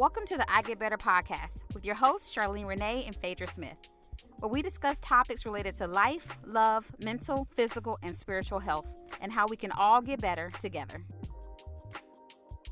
Welcome to the I Get Better podcast with your hosts, Charlene Renee and Phaedra Smith, where we discuss topics related to life, love, mental, physical, and spiritual health, and how we can all get better together.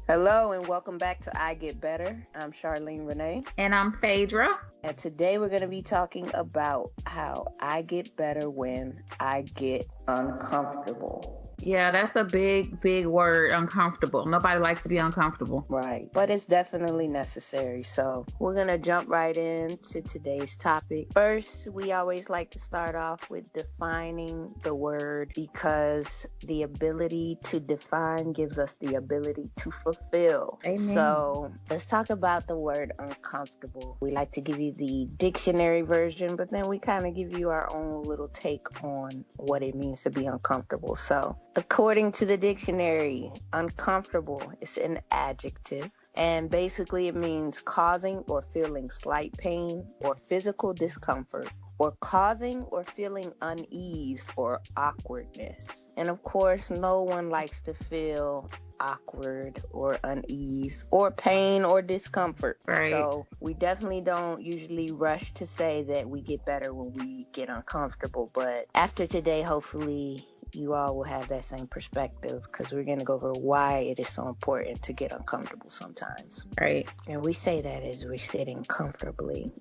Hello and welcome back to I Get Better. I'm Charlene Renee. And I'm Phaedra. And today we're going to be talking about how I get better when I get uncomfortable. Yeah, that's a big word, uncomfortable. Nobody likes to be uncomfortable. Right. But it's definitely necessary. So we're going to jump right into today's topic. First, we always like to start off with defining the word because the ability to define gives us the ability to fulfill. Amen. So let's talk about the word uncomfortable. We like to give you the dictionary version, but then we kind of give you our own little take on what it means to be uncomfortable. So according to the dictionary, uncomfortable is an adjective, and basically it means causing or feeling slight pain or physical discomfort, or causing or feeling unease or awkwardness. And of course, no one likes to feel awkward or unease or pain or discomfort. Right. So we definitely don't usually rush to say that we get better when we get uncomfortable. But after today, hopefully you all will have that same perspective because we're going to go over why it is so important to get uncomfortable sometimes. Right. And we say that as we're sitting comfortably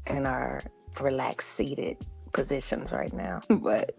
in our relaxed seated positions right now. But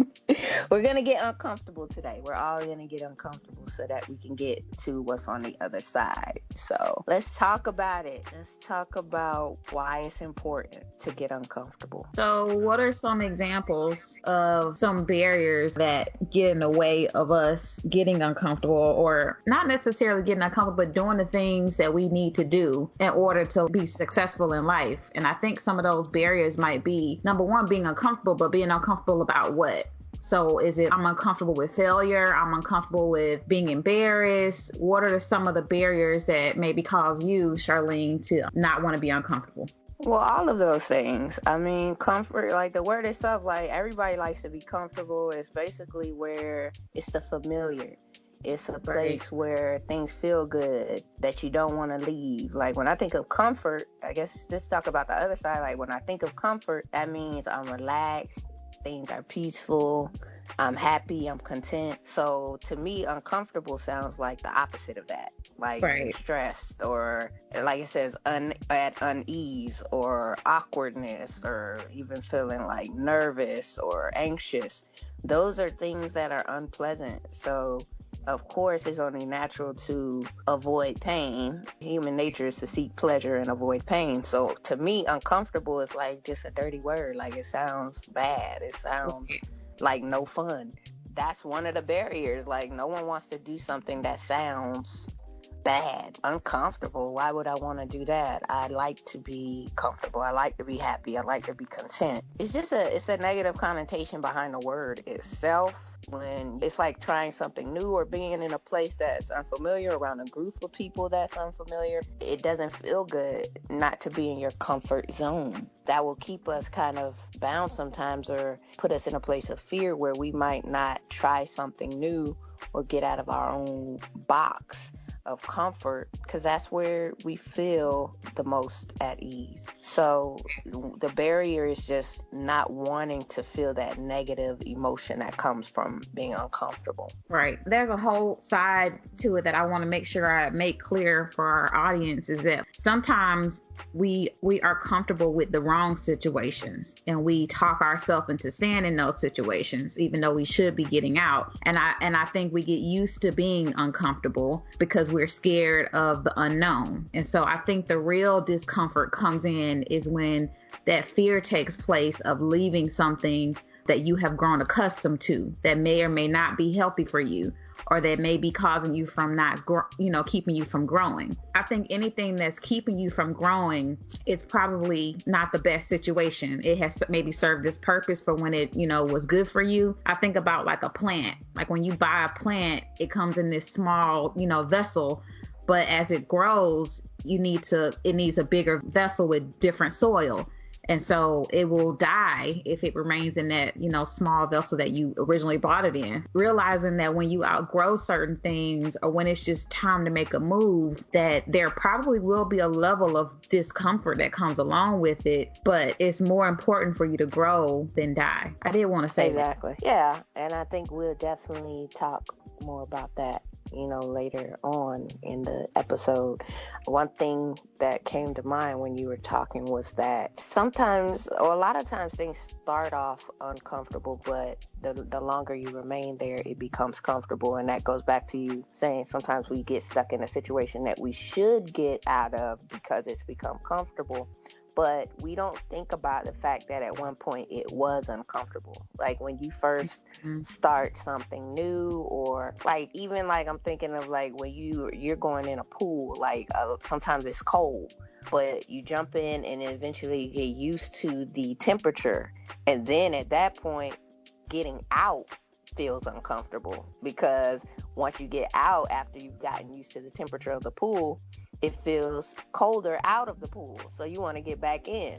we're going to get uncomfortable today. We're all going to get uncomfortable so that we can get to what's on the other side. So let's talk about it. Let's talk about why it's important to get uncomfortable. So what are some examples of some barriers that get in the way of us getting uncomfortable, or not necessarily getting uncomfortable, but doing the things that we need to do in order to be successful in life? And I think some of those barriers might be, number one, being uncomfortable, but being uncomfortable about what? So is it I'm uncomfortable with failure? I'm uncomfortable with being embarrassed? What are some of the barriers that maybe cause you, Charlene, to not want to be uncomfortable? Well, all of those things. I mean, comfort, like the word itself, like everybody likes to be comfortable. It's basically where it's the familiar. It's a place where things feel good, that you don't want to leave. Like when I think of comfort, I guess just talk about the other side. Like when I think of comfort, that means I'm relaxed, things are peaceful, I'm happy, I'm content. So to me, uncomfortable sounds like the opposite of that. Like stressed, or like it says, at unease or awkwardness, or even feeling like nervous or anxious. Those are things that are unpleasant. So of course, it's only natural to avoid pain. Human nature is to seek pleasure and avoid pain. So to me, uncomfortable is like just a dirty word. Like it sounds bad. It sounds like no fun. That's one of the barriers. Like no one wants to do something that sounds bad, uncomfortable. Why would I want to do that? I like to be comfortable. I like to be happy. I like to be content. It's a negative connotation behind the word itself. When it's like trying something new or being in a place that's unfamiliar around a group of people that's unfamiliar, it doesn't feel good not to be in your comfort zone. That will keep us kind of bound sometimes, or put us in a place of fear where we might not try something new or get out of our own box of comfort, because that's where we feel the most at ease. So the barrier is just not wanting to feel that negative emotion that comes from being uncomfortable. Right. There's a whole side to it that I want to make sure I make clear for our audience, is that sometimes we are comfortable with the wrong situations, and we talk ourselves into staying in those situations even though we should be getting out. And I think we get used to being uncomfortable because we're scared of the unknown. And so I think the real discomfort comes in is when that fear takes place of leaving something that you have grown accustomed to that may or may not be healthy for you, or that may be causing you from keeping you from growing. I think anything that's keeping you from growing is probably not the best situation. It has maybe served its purpose for when it, was good for you. I think about like a plant. Like when you buy a plant, it comes in this small, vessel, but as it grows, it needs a bigger vessel with different soil. And so it will die if it remains in that, small vessel that you originally brought it in. Realizing that when you outgrow certain things or when it's just time to make a move, that there probably will be a level of discomfort that comes along with it, but it's more important for you to grow than die. I did want to say exactly. Yeah, and I think we'll definitely talk more about that later on in the episode. One thing that came to mind when you were talking was that sometimes, or a lot of times, things start off uncomfortable, but the longer you remain there, it becomes comfortable. And that goes back to you saying sometimes we get stuck in a situation that we should get out of because it's become comfortable. But we don't think about the fact that at one point it was uncomfortable. Like when you first start something new, or like even like I'm thinking of like when you're going in a pool, like sometimes it's cold, but you jump in and eventually you get used to the temperature. And then at that point, getting out feels uncomfortable, because once you get out after you've gotten used to the temperature of the pool, it feels colder out of the pool, so you want to get back in.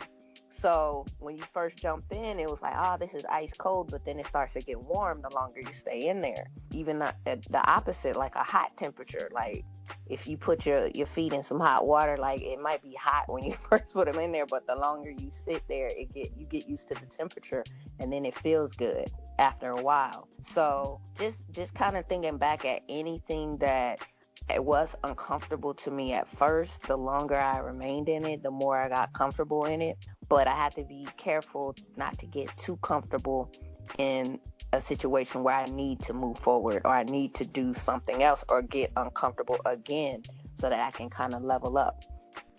So when you first jumped in, it was like, oh, this is ice cold, but then it starts to get warm the longer you stay in there. Even the opposite, like a hot temperature, like if you put your feet in some hot water, like it might be hot when you first put them in there, but the longer you sit there, you get used to the temperature, and then it feels good after a while. So just kind of thinking back at anything that it was uncomfortable to me at first, the longer I remained in it, the more I got comfortable in it. But I had to be careful not to get too comfortable in a situation where I need to move forward, or I need to do something else, or get uncomfortable again, so that I can kind of level up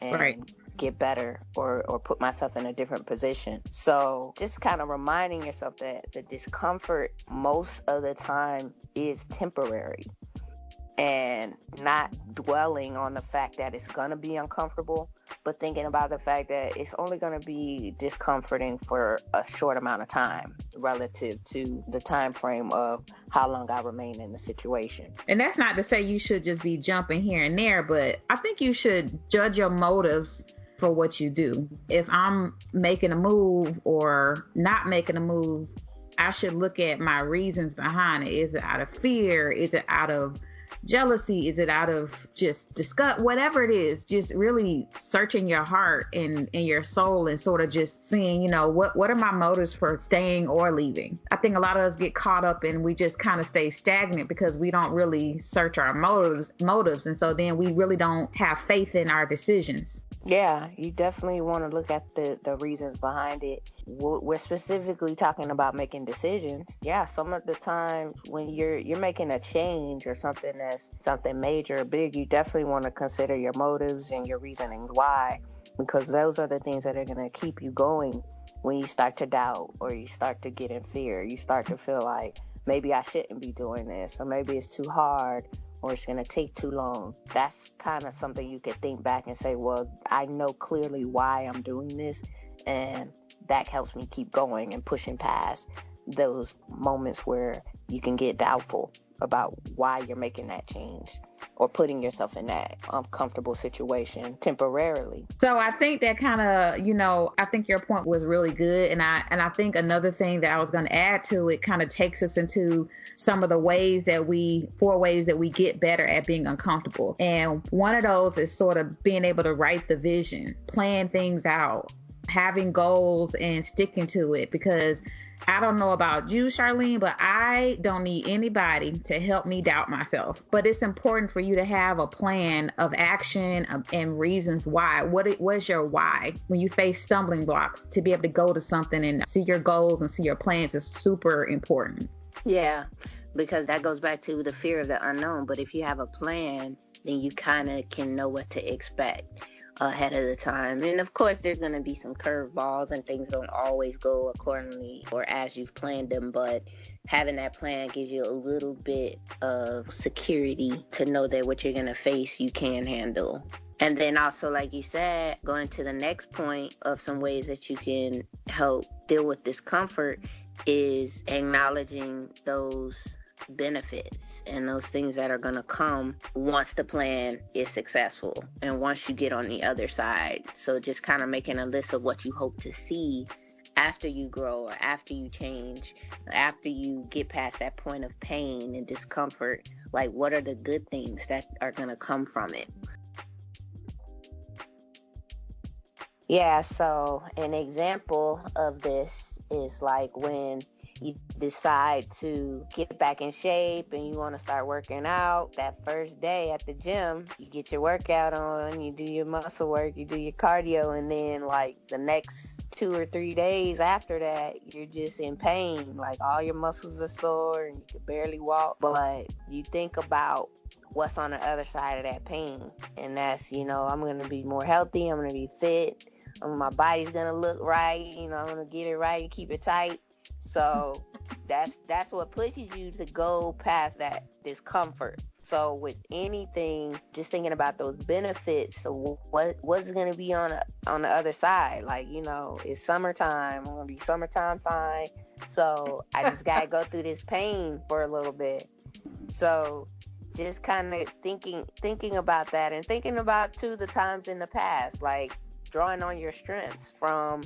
and get better, or put myself in a different position. So just kind of reminding yourself that the discomfort most of the time is temporary, and not dwelling on the fact that it's going to be uncomfortable, but thinking about the fact that it's only going to be discomforting for a short amount of time relative to the time frame of how long I remain in the situation. And that's not to say you should just be jumping here and there, but I think you should judge your motives for what you do. If I'm making a move or not making a move, I should look at my reasons behind it. Is it out of fear? Is it out of jealousy? Is it out of just disgust? Whatever it is, just really searching your heart and your soul, and sort of just seeing, what are my motives for staying or leaving? I think a lot of us get caught up and we just kind of stay stagnant because we don't really search our motives. And so then we really don't have faith in our decisions. Yeah, you definitely want to look at the reasons behind it. We're specifically talking about making decisions. Yeah, some of the times when you're making a change or something that's something major or big, you definitely want to consider your motives and your reasonings why, because those are the things that are going to keep you going when you start to doubt, or you start to get in fear. You start to feel like maybe I shouldn't be doing this, or maybe it's too hard, or it's going to take too long. That's kind of something you could think back and say, well, I know clearly why I'm doing this, and that helps me keep going and pushing past those moments where you can get doubtful about why you're making that change or putting yourself in that uncomfortable situation temporarily. So I think that kind of, I think your point was really good. And I think another thing that I was going to add to it kind of takes us into some of the four ways that we get better at being uncomfortable. And one of those is sort of being able to write the vision, plan things out, having goals and sticking to it. Because I don't know about you, Charlene, but I don't need anybody to help me doubt myself. But it's important for you to have a plan of action and reasons why. What's your why? When you face stumbling blocks, to be able to go to something and see your goals and see your plans is super important. Yeah, because that goes back to the fear of the unknown. But if you have a plan, then you kind of can know what to expect ahead of the time. And of course, there's going to be some curveballs and things don't always go accordingly or as you've planned them, but having that plan gives you a little bit of security to know that what you're going to face, you can handle. And then also, like you said, going to the next point of some ways that you can help deal with discomfort is acknowledging those benefits and those things that are going to come once the plan is successful and once you get on the other side. So just kind of making a list of what you hope to see after you grow or after you change, after you get past that point of pain and discomfort. Like, what are the good things that are going to come from it? Yeah, so an example of this is like when you decide to get back in shape and you want to start working out. That first day at the gym, you get your workout on, you do your muscle work, you do your cardio, and then like the next 2 or 3 days after that, you're just in pain. Like all your muscles are sore and you can barely walk. But you think about what's on the other side of that pain, and that's, I'm going to be more healthy, I'm going to be fit, my body's going to look right, I'm going to get it right and keep it tight. So that's what pushes you to go past that discomfort. So with anything, just thinking about those benefits, so what's going to be on the other side? Like, it's summertime, I'm going to be summertime fine. So I just got to go through this pain for a little bit. So just kind of thinking about that, and thinking about too the times in the past, like drawing on your strengths from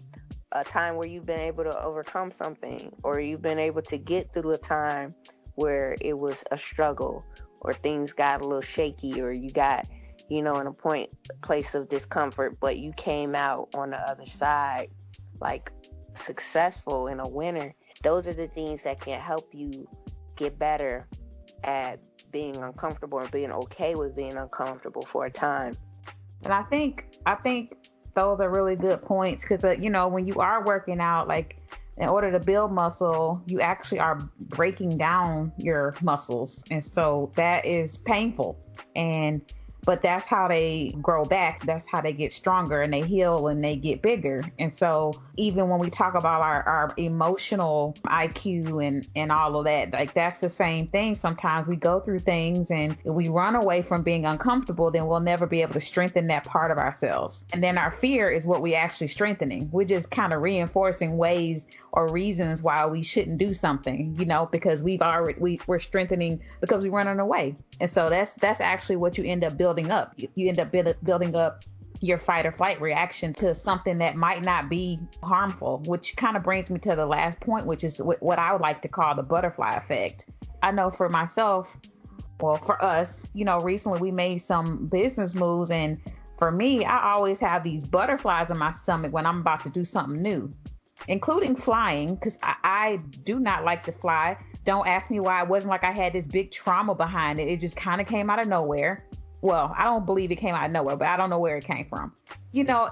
a time where you've been able to overcome something, or you've been able to get through a time where it was a struggle, or things got a little shaky, or you got, in a place of discomfort, but you came out on the other side like successful and a winner. Those are the things that can help you get better at being uncomfortable and being okay with being uncomfortable for a time. And I think those are really good points, because when you are working out, like in order to build muscle, you actually are breaking down your muscles, and so that is painful. But that's how they grow back. That's how they get stronger and they heal and they get bigger. And so even when we talk about our emotional IQ and all of that, like that's the same thing. Sometimes we go through things and if we run away from being uncomfortable, then we'll never be able to strengthen that part of ourselves. And then our fear is what we actually strengthening. We're just kind of reinforcing ways or reasons why we shouldn't do something, because we're strengthening because we're running away. And so that's actually what you end up building up. You end up building up your fight or flight reaction to something that might not be harmful, which kind of brings me to the last point, which is what I would like to call the butterfly effect. I know for myself, well, for us, recently we made some business moves, and for me, I always have these butterflies in my stomach when I'm about to do something new, including flying, because I do not like to fly. Don't ask me why. It wasn't like I had this big trauma behind it. It just kind of came out of nowhere. Well, I don't believe it came out of nowhere, but I don't know where it came from.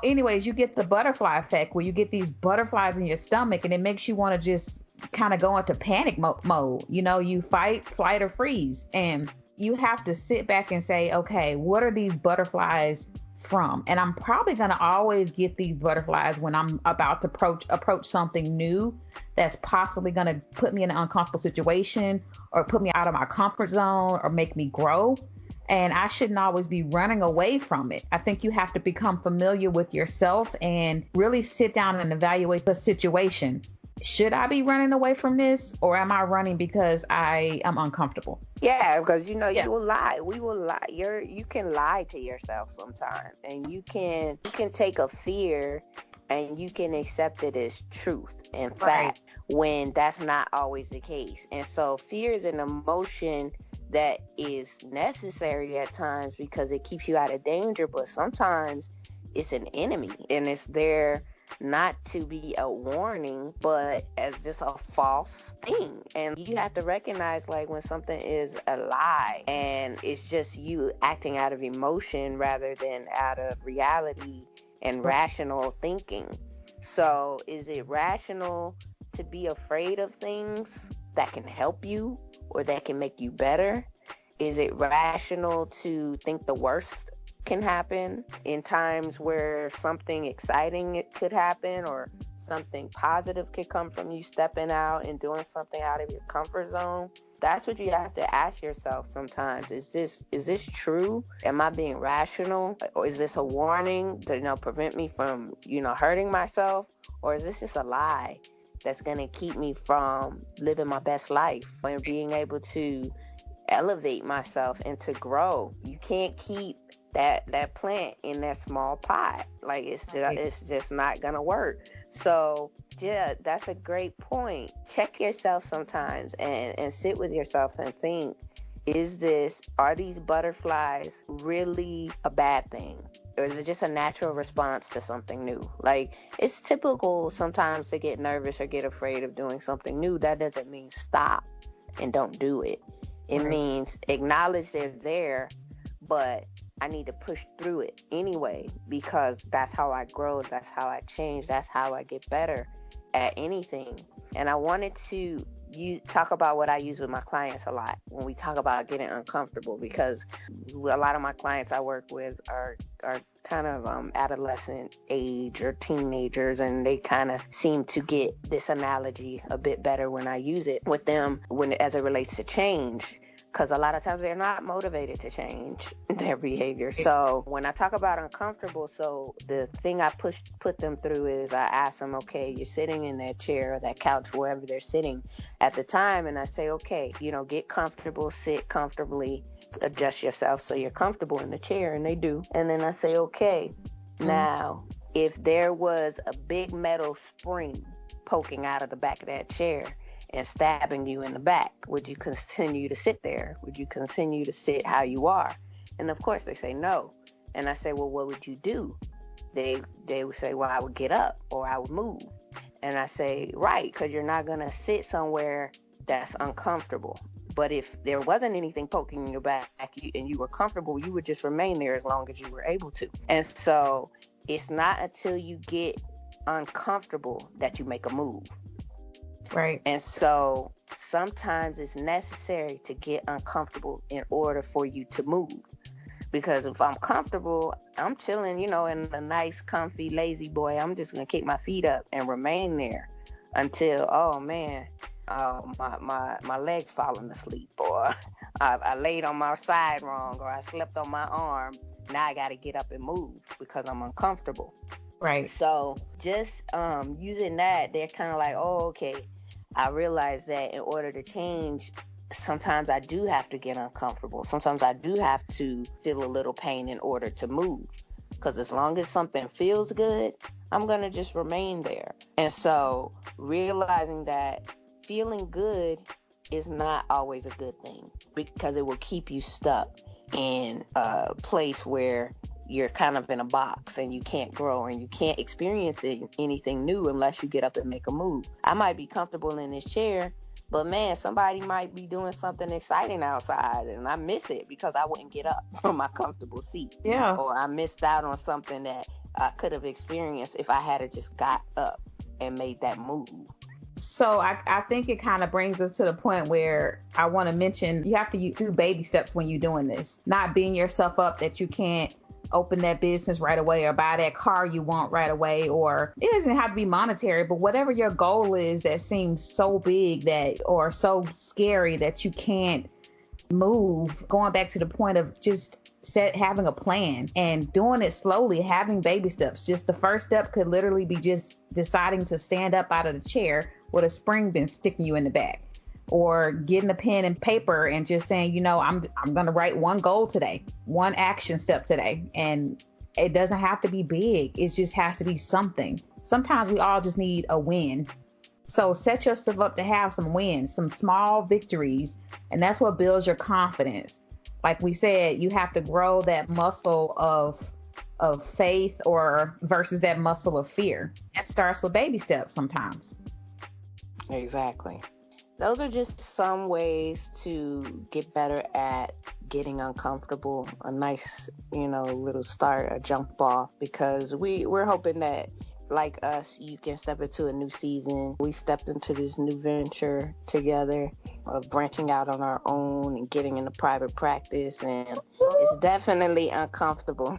Anyways, you get the butterfly effect where you get these butterflies in your stomach, and it makes you want to just kind of go into panic mode. You fight, flight, or freeze. And you have to sit back and say, okay, what are these butterflies from? And I'm probably going to always get these butterflies when I'm about to approach something new that's possibly going to put me in an uncomfortable situation or put me out of my comfort zone or make me grow. And I shouldn't always be running away from it. I think you have to become familiar with yourself and really sit down and evaluate the situation. Should I be running away from this, or am I running because I am uncomfortable? Yeah, because you will lie. We will lie. You can lie to yourself sometimes, and you can take a fear and you can accept it as truth and fact, when that's not always the case. And so fear is an emotion that is necessary at times because it keeps you out of danger, but sometimes it's an enemy, and it's there not to be a warning, but as just a false thing. And you have to recognize, like, when something is a lie and it's just you acting out of emotion rather than out of reality and rational thinking. So is it rational to be afraid of things that can help you or that can make you better? Is it rational to think the worst can happen in times where something exciting could happen, or something positive could come from you stepping out and doing something out of your comfort zone? That's what you have to ask yourself sometimes. Is this true? Am I being rational? Or is this a warning to prevent me from hurting myself? Or is this just a lie that's going to keep me from living my best life and being able to elevate myself and to grow. You can't keep that plant in that small pot. Like it's just not gonna work. So yeah, that's a great point. Check yourself sometimes and sit with yourself and think, are these butterflies really a bad thing? Or is it just a natural response to something new? Like, it's typical sometimes to get nervous or get afraid of doing something new. That doesn't mean stop and don't do it. It means acknowledge they're there, but I need to push through it anyway, because that's how I grow, that's how I change, that's how I get better at anything. And I wanted to talk about what I use with my clients a lot when we talk about getting uncomfortable, because a lot of my clients I work with are kind of adolescent age or teenagers, and they kind of seem to get this analogy a bit better when I use it with them as it relates to change. Because a lot of times they're not motivated to change their behavior. So when I talk about uncomfortable, so the thing I put them through is I ask them, okay, you're sitting in that chair or that couch, wherever they're sitting at the time. And I say, okay, get comfortable, sit comfortably, adjust yourself so you're comfortable in the chair. And they do. And then I say, okay, now, if there was a big metal spring poking out of the back of that chair and stabbing you in the back, would you continue to sit there? Would you continue to sit how you are? And of course they say no. And I say, well, what would you do? They would say, well, I would get up or I would move. And I say, right, because you're not going to sit somewhere that's uncomfortable. But if there wasn't anything poking in your back and you were comfortable, you would just remain there as long as you were able to. And so it's not until you get uncomfortable that you make a move. Right. And so sometimes it's necessary to get uncomfortable in order for you to move. Because if I'm comfortable, I'm chilling, in a nice, comfy, lazy boy. I'm just going to kick my feet up and remain there until, oh man, my legs falling asleep, or I laid on my side wrong, or I slept on my arm. Now I got to get up and move because I'm uncomfortable. Right. So just using that, they're kind of like, oh, okay. I realize that in order to change, sometimes I do have to get uncomfortable. Sometimes I do have to feel a little pain in order to move. Because as long as something feels good, I'm going to just remain there. And so realizing that feeling good is not always a good thing, because it will keep you stuck in a place where you're kind of in a box and you can't grow and you can't experience anything new unless you get up and make a move. I might be comfortable in this chair, but man, somebody might be doing something exciting outside and I miss it because I wouldn't get up from my comfortable seat. Yeah. Or I missed out on something that I could have experienced if I had just got up and made that move. So I think it kind of brings us to the point where I want to mention you have to do baby steps when you're doing this. Not beating yourself up that you can't open that business right away or buy that car you want right away, or it doesn't have to be monetary, but whatever your goal is that seems so big or so scary that you can't move, going back to the point of just having a plan and doing it slowly, having baby steps. Just the first step could literally be just deciding to stand up out of the chair with a spring been sticking you in the back, or getting a pen and paper and just saying, I'm going to write one goal today, one action step today. And it doesn't have to be big. It just has to be something. Sometimes we all just need a win. So set yourself up to have some wins, some small victories. And that's what builds your confidence. Like we said, you have to grow that muscle of faith versus that muscle of fear. That starts with baby steps sometimes. Exactly. Those are just some ways to get better at getting uncomfortable. A nice, little start, a jump off, because we're hoping that, like us, you can step into a new season. We stepped into this new venture together of branching out on our own and getting into private practice, and it's definitely uncomfortable.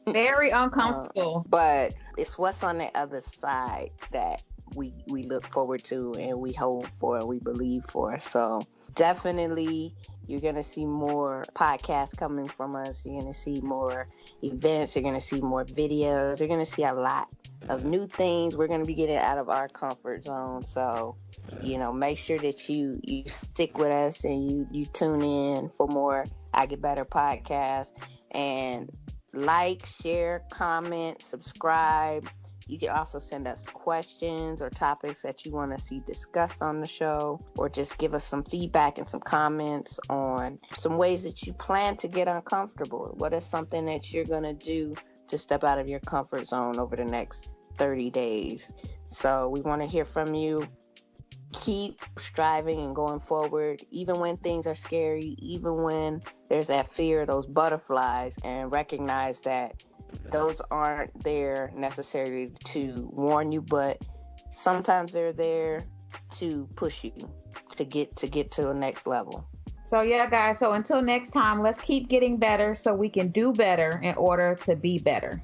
Very uncomfortable. But it's what's on the other side that we look forward to and we hope for and we believe for. So definitely you're going to see more podcasts coming from us. You're going to see more events. You're going to see more videos. You're going to see a lot of new things. We're going to be getting out of our comfort zone. So, make sure that you stick with us and you tune in for more I Get Better podcast. And like, share, comment, subscribe. You can also send us questions or topics that you want to see discussed on the show, or just give us some feedback and some comments on some ways that you plan to get uncomfortable. What is something that you're going to do to step out of your comfort zone over the next 30 days? So we want to hear from you. Keep striving and going forward, even when things are scary, even when there's that fear, those butterflies, and recognize that those aren't there necessarily to warn you, but sometimes they're there to push you to get to the next level. So yeah, guys, so until next time, let's keep getting better so we can do better in order to be better.